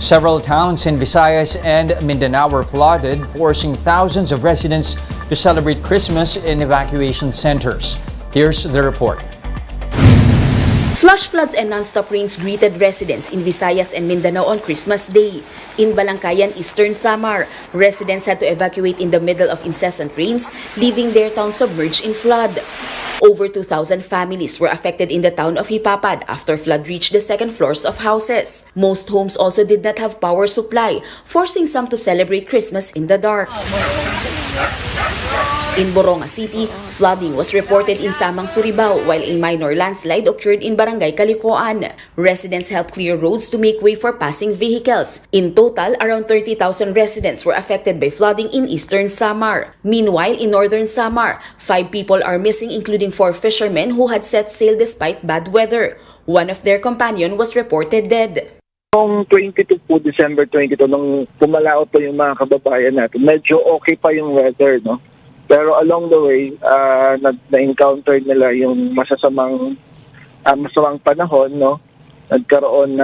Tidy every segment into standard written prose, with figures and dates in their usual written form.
Several towns in Visayas and Mindanao were flooded, forcing thousands of residents to celebrate Christmas in evacuation centers. Here's the report. Flash floods and non-stop rains greeted residents in Visayas and Mindanao on Christmas Day. In Balangkayan, Eastern Samar, residents had to evacuate in the middle of incessant rains, leaving their town submerged in flood. Over 2,000 families were affected in the town of Hipapad after flood reached the second floors of houses. Most homes also did not have power supply, forcing some to celebrate Christmas in the dark. In Boronga City, flooding was reported in Samang Suribao while a minor landslide occurred in Barangay Kalikoan. Residents helped clear roads to make way for passing vehicles. In total, around 30,000 residents were affected by flooding in Eastern Samar. Meanwhile, in Northern Samar, 5 people are missing, including 4 fishermen who had set sail despite bad weather. One of their companion was reported dead. Noong 22 po, December 22, nung pumalaot po yung mga kababayan natin, medyo okay pa yung weather, no? Pero along the way, na-encounter nila yung masamang panahon, no? Nagkaroon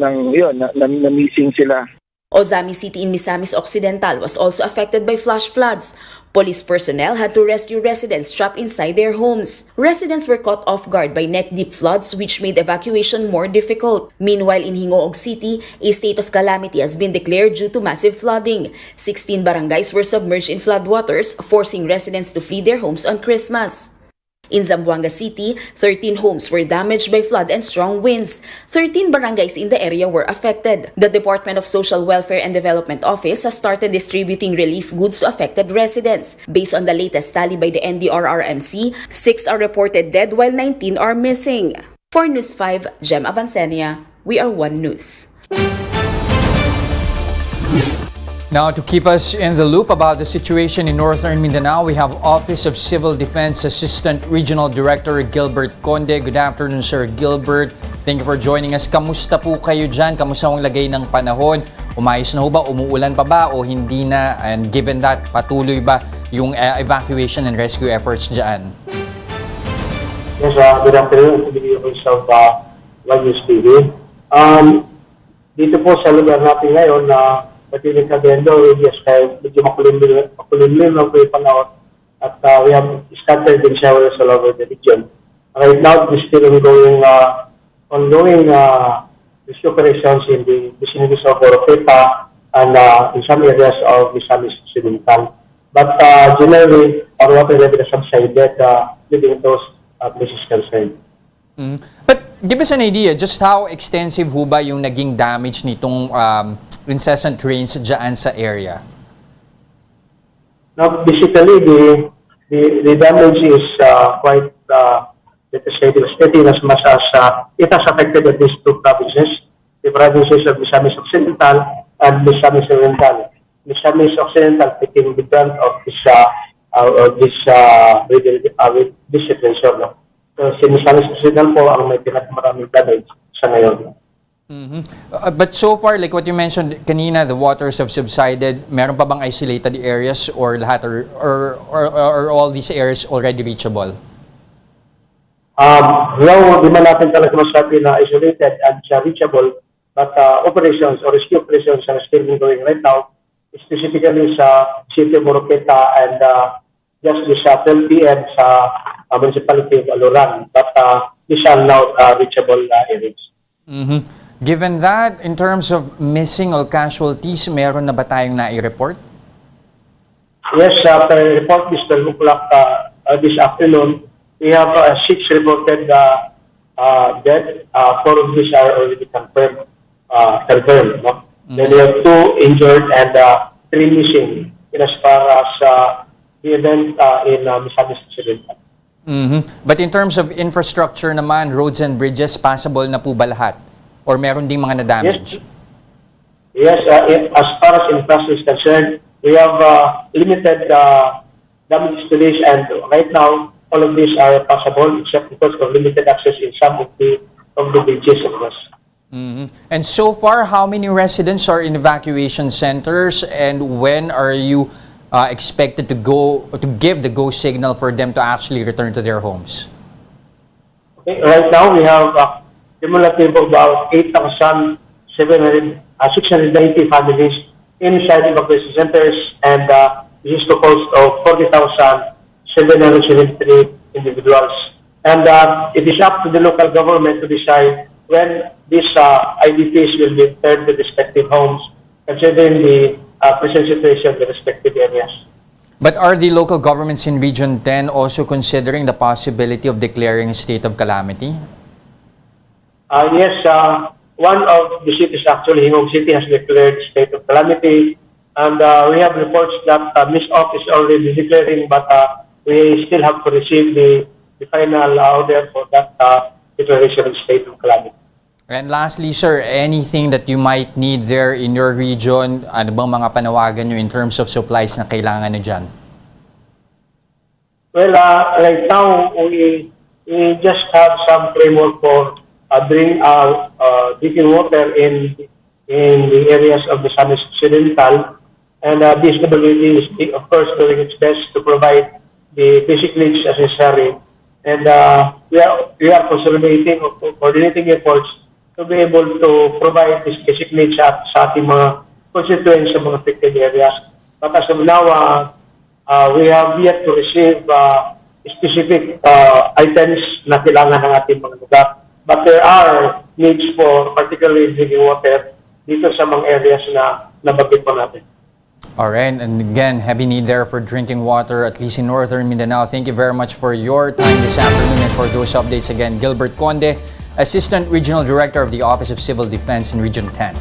ng yun, na-missing sila. Ozami City in Misamis Occidental was also affected by flash floods. Police personnel had to rescue residents trapped inside their homes. Residents were caught off guard by neck-deep floods which made evacuation more difficult. Meanwhile, in Hingoog City, a state of calamity has been declared due to massive flooding. 16 barangays were submerged in floodwaters, forcing residents to flee their homes on Christmas. In Zamboanga City, 13 homes were damaged by flood and strong winds. 13 barangays in the area were affected. The Department of Social Welfare and Development Office has started distributing relief goods to affected residents. Based on the latest tally by the NDRRMC, 6 are reported dead while 19 are missing. For News 5, Jem Avancenia, we are One News. Now, to keep us in the loop about the situation in Northern Mindanao, we have Office of Civil Defense Assistant Regional Director Gilbert Conde. Good afternoon, Sir Gilbert. Thank you for joining us. Kamusta po kayo dyan? Kamusta ang lagay ng panahon? Umayos na ho ba? Umuulan pa ba o hindi na? And given that, patuloy ba yung evacuation and rescue efforts dyan? Yes, good afternoon to the office of One News TV. Dito po sa lugar natin ngayon na patiling kabendo, yes, medyo makulimlim ang panahon at we have scattered in showers all over the region. Right now, there's still ongoing rescue operations in the vicinities of Oropepa and in some areas of Misamis Occidental. But generally, our water level has subsided within those places concerned. But give us an idea, just how extensive ho ba yung naging damage nitong incessant rains dyan sa area? Now, basically, the damage is quite, let us say, devastating as much as it has affected at least 2 provinces, the provinces of Misamis Occidental and Misamis Oriental. Misamis Occidental taking the brunt of this situation. So, si Misamis Occidental po ang may pinakamaraming damage sa ngayon. But so far, like what you mentioned kanina, the waters have subsided. Meron pa bang isolated areas or lahat or all these areas already reachable? No, di man natin talaga masabi na isolated and reachable, but operations or rescue operations are still going right now, specifically sa city of Oroqueta and just this 12 p.m. sa municipality of Aluran, but these are now reachable areas. Given that, in terms of missing or casualties, meron na ba tayong nai-report? Yes, per report this 12 o'clock this afternoon, we have 6 reported dead. 4 of these are already confirmed. No? Then we have 2 injured and 3 missing in as far as the event in Misamis Occidental. But in terms of infrastructure naman, roads and bridges, passable na po ba lahat? Or meron ding mga na-damage? Yes, as far as infrastructure is concerned, we have limited damage delays, and right now, all of these are passable except because of limited access in some of the bridges across. And so far, how many residents are in evacuation centers, and when are you expected to give the go signal for them to actually return to their homes? Okay, right now, we have cumulative of about 690 families inside evacuation centers, and this is composed of 40,773 individuals. And it is up to the local government to decide when these IDPs will be returned to respective homes, considering the present situation in the respective areas. But are the local governments in Region 10 also considering the possibility of declaring a state of calamity? Yes, one of the cities, actually, Hingog City, has declared state of calamity. And we have reports that Miss Ock is already declaring, but we still have to receive the final order for that declaration of state of calamity. And lastly, sir, anything that you might need there in your region, ano bang mga panawagan nyo in terms of supplies na kailangan nyo dyan? Well, right now, we just have some framework for drinking water in the areas of the Visayas Occidental. And DSWD is, of course, doing its best to provide the basic needs as necessary. And we are consolidating or coordinating efforts to be able to provide these basic needs sa ating mga constituents sa mga affected areas. But as of now, we have yet to receive specific items na kailangan ng ating mga lugar. But there are needs for particularly drinking water dito sa mga areas na nabanggit po natin. Alright, and again, heavy need there for drinking water, at least in northern Mindanao. Thank you very much for your time this afternoon and for those updates again. Gilbert Conde, Assistant Regional Director of the Office of Civil Defense in Region 10.